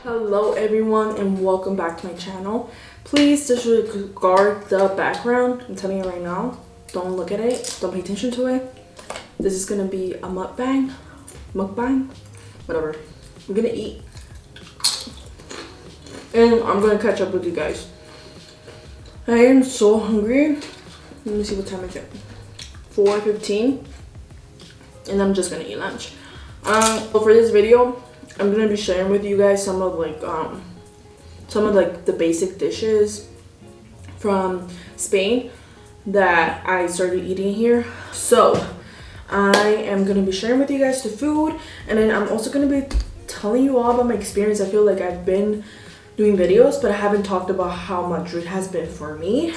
Hello everyone and welcome back to my channel. Please disregard the background. I'm telling you right now, don't look at it, don't pay attention to it. This is gonna be a mukbang, whatever. I'm gonna eat and I'm gonna catch up with you guys. I am so hungry. Let me see what time is it. 4:15 and I'm just gonna eat lunch. So for this video I'm gonna be sharing with you guys some of the basic dishes from Spain that I started eating here. So I am gonna be sharing with you guys the food, and then I'm also gonna be telling you all about my experience. I feel like I've been doing videos, but I haven't talked about how Madrid has been for me.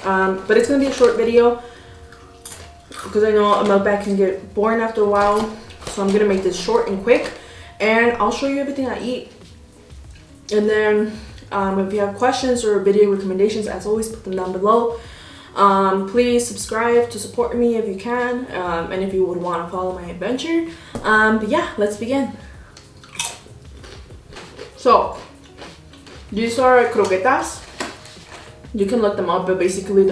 But it's gonna be a short video because I know a mukbang can get boring after a while. So I'm gonna make this short and quick, and I'll show you everything I eat. And then if you have questions or video recommendations, as always, put them down below. Please subscribe to support me if you can, and if you would want to follow my adventure. But yeah, let's begin. So these are croquetas. You can look them up, but basically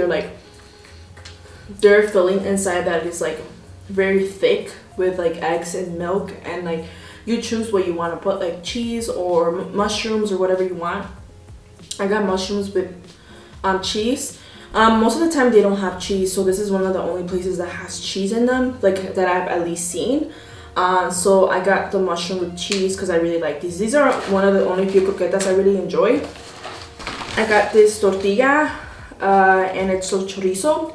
they're filling inside that is like very thick with like eggs and milk, and like you choose what you want to put, like cheese or mushrooms or whatever you want. I got mushrooms with cheese. Most of the time they don't have cheese, so this is one of the only places that has cheese in them, like that I've at least seen. So I got the mushroom with cheese because I really like these. These are one of the only few croquetas I really enjoy. I got this tortilla and it's so chorizo,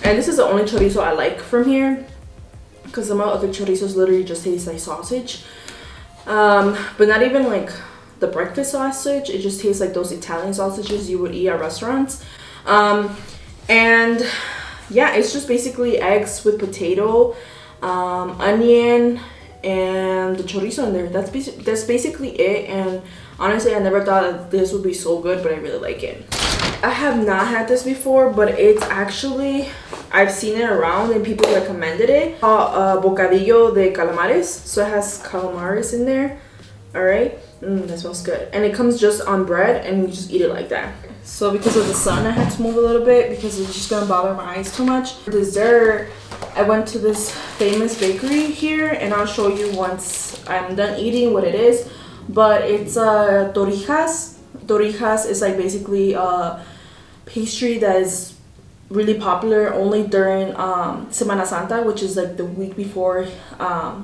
and this is the only chorizo I like from here because some of the other chorizos literally just taste like sausage. But not even like the breakfast sausage, it just tastes like those Italian sausages you would eat at restaurants. And yeah, it's just basically eggs with potato, onion, and the chorizo in there. That's basically it. And honestly, I never thought that this would be so good, but I really like it. I have not had this before, but it's actually, I've seen it around and people recommended it. Bocadillo de calamares. So it has calamares in there. Alright, that smells good. And it comes just on bread and you just eat it like that. So because of the sun, I had to move a little bit because it's just gonna bother my eyes too much. For dessert, I went to this famous bakery here, and I'll show you once I'm done eating what it is. But it's torrijas. Torrijas is like basically a pastry that is really popular only during Semana Santa, which is like the week before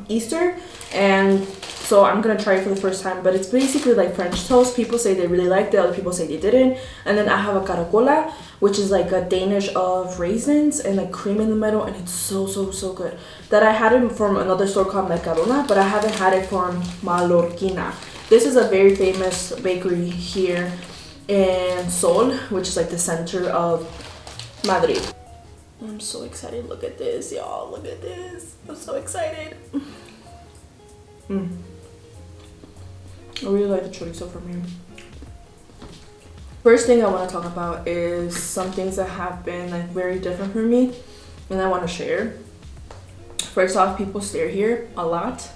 Easter. And so I'm gonna try it for the first time, but it's basically like French toast. People say they really liked it, other people say they didn't. And then I have a caracola, which is like a Danish of raisins and like cream in the middle, and it's so good. That I had it from another store called Mercadona, but I haven't had it from Mallorquina. This is a very famous bakery here in Sol, which is like the center of Madrid. I'm so excited. Look at this, y'all. Look at this. I'm so excited. I really like the chorizo from here. First thing I want to talk about is some things that have been like very different for me, and I want to share. First off, people stare here a lot.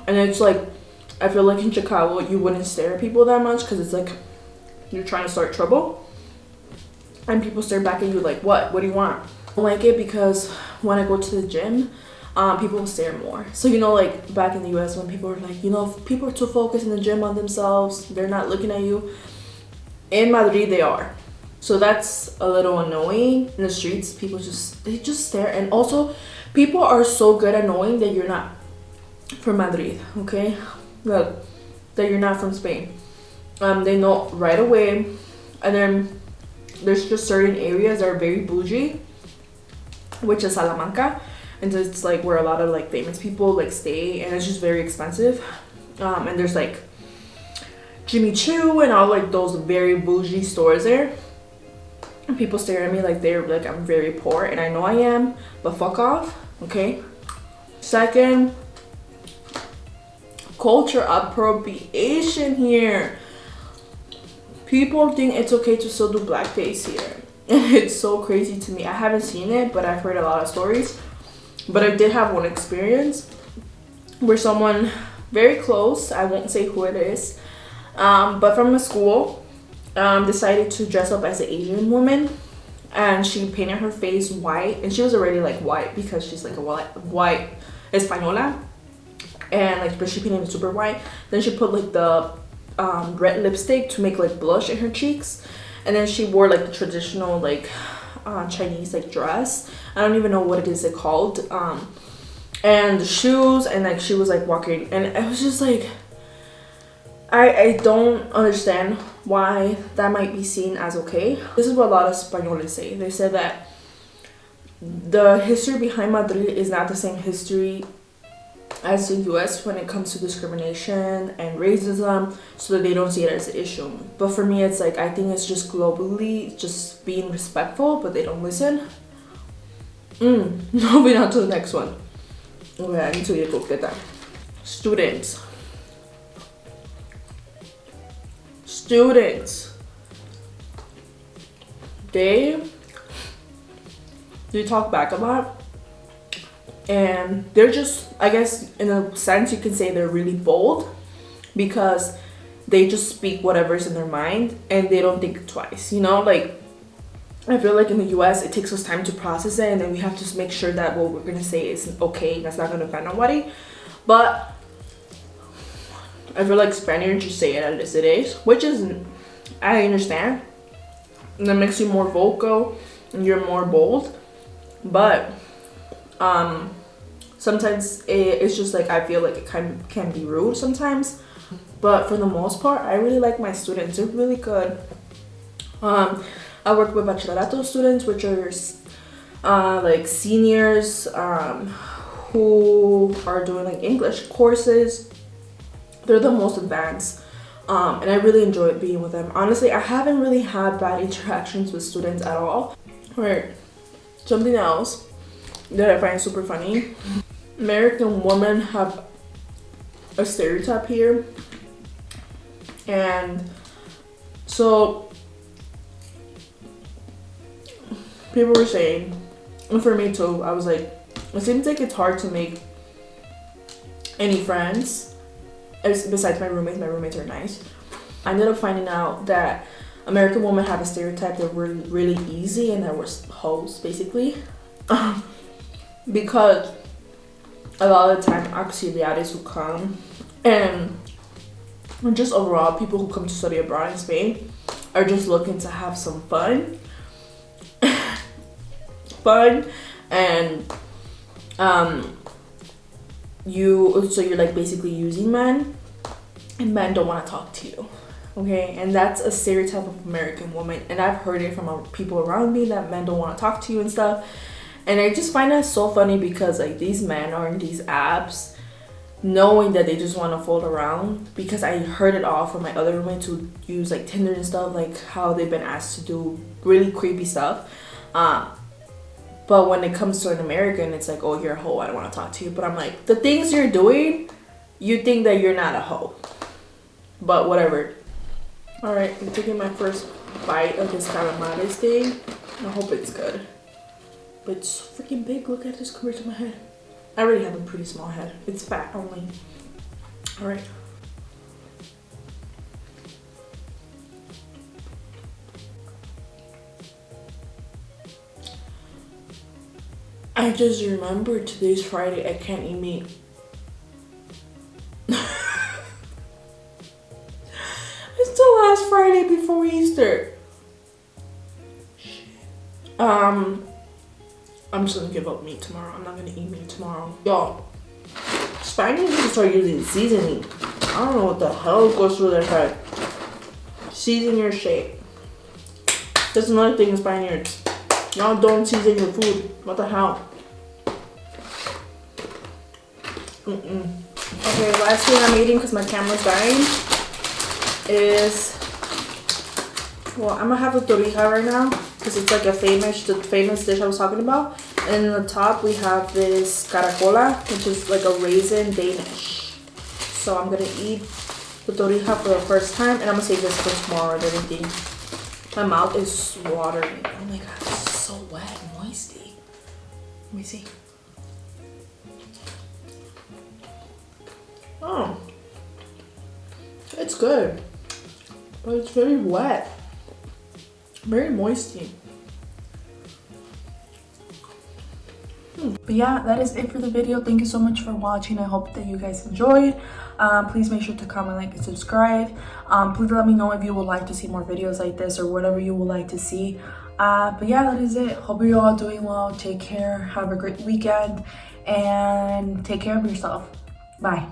And it's like, I feel like in Chicago you wouldn't stare at people that much because it's like you're trying to start trouble, and people stare back at you like, what do you want? I don't like it because when I go to the gym, people will stare more. So you know, like back in the US when people are like, you know, if people are too focused in the gym on themselves, they're not looking at you. In Madrid they are. So that's a little annoying. In the streets, people they just stare. And also people are so good at knowing that you're not from Madrid, okay? Well, that you're not from Spain. They know right away. And then there's just certain areas that are very bougie, which is Salamanca, and it's like where a lot of like famous people like stay, and it's just very expensive. And there's like Jimmy Choo and all like those very bougie stores there, and people stare at me like they're like I'm very poor, and I know I am, but fuck off, okay? Second, culture appropriation here. People think it's okay to still do blackface here. It's so crazy to me. I haven't seen it, but I've heard a lot of stories. But I did have one experience where someone very close. I won't say who it is, but from a school, decided to dress up as an Asian woman, and she painted her face white, and she was already like white because she's like a white Española, and like, but she painted it super white. Then she put like the red lipstick to make like blush in her cheeks, and then she wore like the traditional like Chinese like dress. I don't even know what it is called, and the shoes, and like she was like walking, and it was just like, I don't understand why that might be seen as okay. This is what a lot of Españoles say. They said that the history behind Madrid is not the same history as the US when it comes to discrimination and racism, so that they don't see it as an issue. But for me, it's like, I think it's just globally just being respectful, but they don't listen. Moving on to the next one. Okay, I need to go get that. Students, they talk back a lot, and they're just, I guess in a sense you can say they're really bold, because they just speak whatever's in their mind and they don't think twice, you know? Like, I feel like in the US it takes us time to process it, and then we have to make sure that what we're gonna say is okay, that's not gonna offend nobody. But I feel like Spaniards just say it as it is, which is, I understand, and that makes you more vocal and you're more bold. But sometimes it's just like, I feel like it can be rude sometimes. But for the most part, I really like my students. They're really good. I work with bachillerato students, which are like seniors who are doing like English courses. They're the most advanced, and I really enjoy being with them. Honestly, I haven't really had bad interactions with students at all. Right. Something else that I find super funny. American women have a stereotype here, and so people were saying, and for me too, I was like, it seems like it's hard to make any friends besides my roommates. My roommates are nice. I ended up finding out that American women have a stereotype that we're really easy and that we're hoes, basically. Because a lot of the time auxiliares who come, and just overall people who come to study abroad in Spain, are just looking to have some fun. And you're like basically using men, and men don't want to talk to you. Okay, and that's a stereotype of American woman, and I've heard it from people around me that men don't want to talk to you and stuff. And I just find that so funny, because like these men are in these apps knowing that they just want to fool around, because I heard it all from my other roommates who use like Tinder and stuff, like how they've been asked to do really creepy stuff. But when it comes to an American, it's like, oh, you're a hoe, I don't want to talk to you. But I'm like, the things you're doing, you think that you're not a hoe. But whatever. Alright, I'm taking my first bite of this calamares thing. I hope it's good. But it's so freaking big. Look at this compared to my head. I already have a pretty small head. It's fat only. Alright. I just remembered today's Friday. I can't eat meat. It's the last Friday before Easter. Shit. I'm just gonna give up meat tomorrow. I'm not gonna eat meat tomorrow. Y'all, Spaniards need to start using seasoning. I don't know what the hell goes through their head. Season your shit. That's another thing in Spaniards. Y'all don't season your food. What the hell? Okay, last thing I'm eating because my camera's dying is, well, I'm gonna have the tortilla right now because it's like the famous dish I was talking about. And in the top we have this caracola, which is like a raisin Danish. So I'm gonna eat the tortilla for the first time, and I'm gonna save this for tomorrow and everything. My mouth is watering. Oh my god, this is so wet and moisty. Let me see. Oh. It's good, but it's very wet, very moisty. But yeah, that is it for the video. Thank you so much for watching. I hope that you guys enjoyed. Please make sure to comment, like, and subscribe. Please let me know if you would like to see more videos like this or whatever you would like to see. But yeah, that is it. Hope you're all doing well. Take care. Have a great weekend and take care of yourself. Bye.